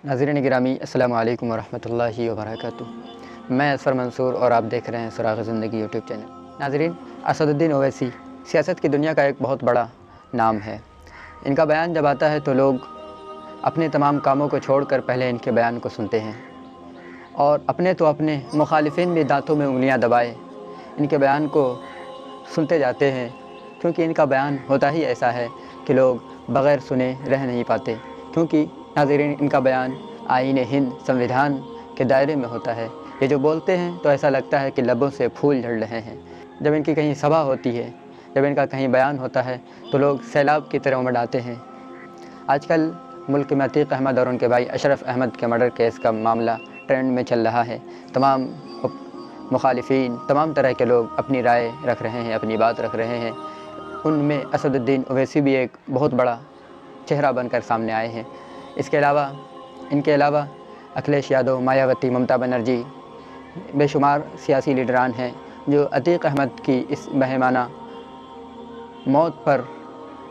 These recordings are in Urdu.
ناظرین گرامی السلام علیکم ورحمۃ اللہ وبرکاتہ۔ میں اسفر منصور اور آپ دیکھ رہے ہیں سراغ زندگی یوٹیوب چینل۔ ناظرین، اسد الدین اویسی سیاست کی دنیا کا ایک بہت بڑا نام ہے۔ ان کا بیان جب آتا ہے تو لوگ اپنے تمام کاموں کو چھوڑ کر پہلے ان کے بیان کو سنتے ہیں، اور اپنے مخالفین بھی دانتوں میں انگلیاں دبائے ان کے بیان کو سنتے جاتے ہیں، کیونکہ ان کا بیان ہوتا ہی ایسا ہے کہ لوگ بغیر سنے رہ نہیں پاتے۔ کیونکہ ناظرین، ان کا بیان آئین ہند سنویدھان کے دائرے میں ہوتا ہے۔ یہ جو بولتے ہیں تو ایسا لگتا ہے کہ لبوں سے پھول جھڑ رہے ہیں۔ جب ان کی کہیں سبھا ہوتی ہے، جب ان کا کہیں بیان ہوتا ہے تو لوگ سیلاب کی طرح امڑ آتے ہیں۔ آج کل ملک میں عتیق احمد اور ان کے بھائی اشرف احمد کے مرڈر کیس کا معاملہ ٹرینڈ میں چل رہا ہے۔ تمام مخالفین، تمام طرح کے لوگ اپنی رائے رکھ رہے ہیں، اپنی بات رکھ رہے ہیں۔ ان میں اسد الدین اویسی بھی ایک بہت بڑا چہرہ بن کر سامنے آئے ہیں۔ ان کے علاوہ اکھلیش یادو، مایاوتی، ممتا بنرجی، بے شمار سیاسی لیڈران ہیں جو عتیق احمد کی اس مہمانہ موت پر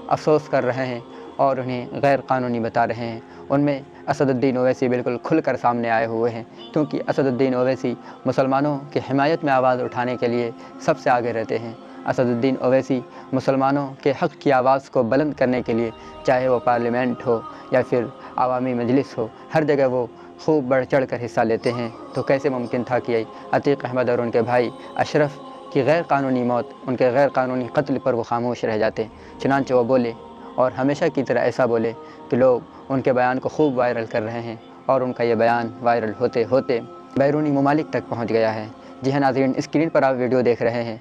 افسوس کر رہے ہیں اور انہیں غیر قانونی بتا رہے ہیں۔ ان میں اسد الدین اویسی بالکل کھل کر سامنے آئے ہوئے ہیں، کیونکہ اسد الدین اویسی مسلمانوں کی حمایت میں آواز اٹھانے کے لیے سب سے آگے رہتے ہیں۔ اسد الدین اویسی مسلمانوں کے حق کی آواز کو بلند کرنے کے لیے، چاہے وہ پارلیمنٹ ہو یا پھر عوامی مجلس ہو، ہر جگہ وہ خوب بڑھ چڑھ کر حصہ لیتے ہیں۔ تو کیسے ممکن تھا کہ عتیق احمد اور ان کے بھائی اشرف کی غیر قانونی موت، ان کے غیر قانونی قتل پر وہ خاموش رہ جاتے؟ چنانچہ وہ بولے، اور ہمیشہ کی طرح ایسا بولے کہ لوگ ان کے بیان کو خوب وائرل کر رہے ہیں، اور ان کا یہ بیان وائرل ہوتے ہوتے بیرونی ممالک تک پہنچ گیا ہے۔ جی ہاں ناظرین، اسکرین پر آپ ویڈیو دیکھ رہے ہیں،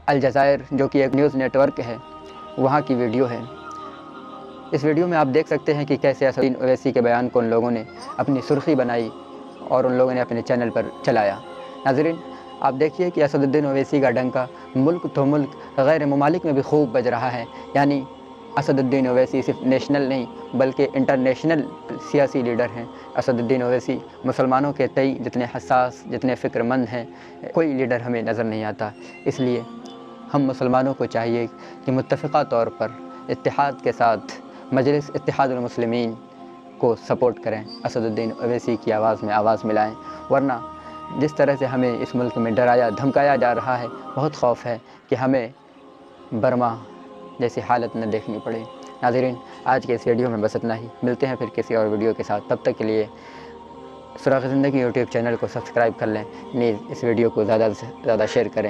الجزائر جو کہ ایک نیوز نیٹ ورک ہے، وہاں کی ویڈیو ہے۔ اس ویڈیو میں آپ دیکھ سکتے ہیں کہ کیسے اسد الدین اویسی کے بیان کو ان لوگوں نے اپنی سرخی بنائی اور ان لوگوں نے اپنے چینل پر چلایا۔ ناظرین، آپ دیکھیے کہ اسد الدین اویسی کا ڈنکا ملک تو ملک غیر ممالک میں بھی خوب بج رہا ہے۔ یعنی اسد الدین اویسی صرف نیشنل نہیں بلکہ انٹرنیشنل سیاسی لیڈر ہیں۔ اسد الدین اویسی مسلمانوں کے تئیں جتنے حساس، جتنے فکر مند ہیں، کوئی لیڈر ہمیں نظر نہیں آتا۔ اس لیے ہم مسلمانوں کو چاہیے کہ متفقہ طور پر اتحاد کے ساتھ مجلس اتحاد المسلمین کو سپورٹ کریں، اسد الدین اویسی کی آواز میں آواز ملائیں، ورنہ جس طرح سے ہمیں اس ملک میں ڈرایا دھمکایا جا رہا ہے، بہت خوف ہے کہ ہمیں برما جیسی حالت نہ دیکھنی پڑے۔ ناظرین، آج کے اس ویڈیو میں بس اتنا ہی، ملتے ہیں پھر کسی اور ویڈیو کے ساتھ۔ تب تک کے لیے سراغ زندگی یوٹیوب چینل کو سبسکرائب کر لیں، نیز اس ویڈیو کو زیادہ سے زیادہ شیئر کریں۔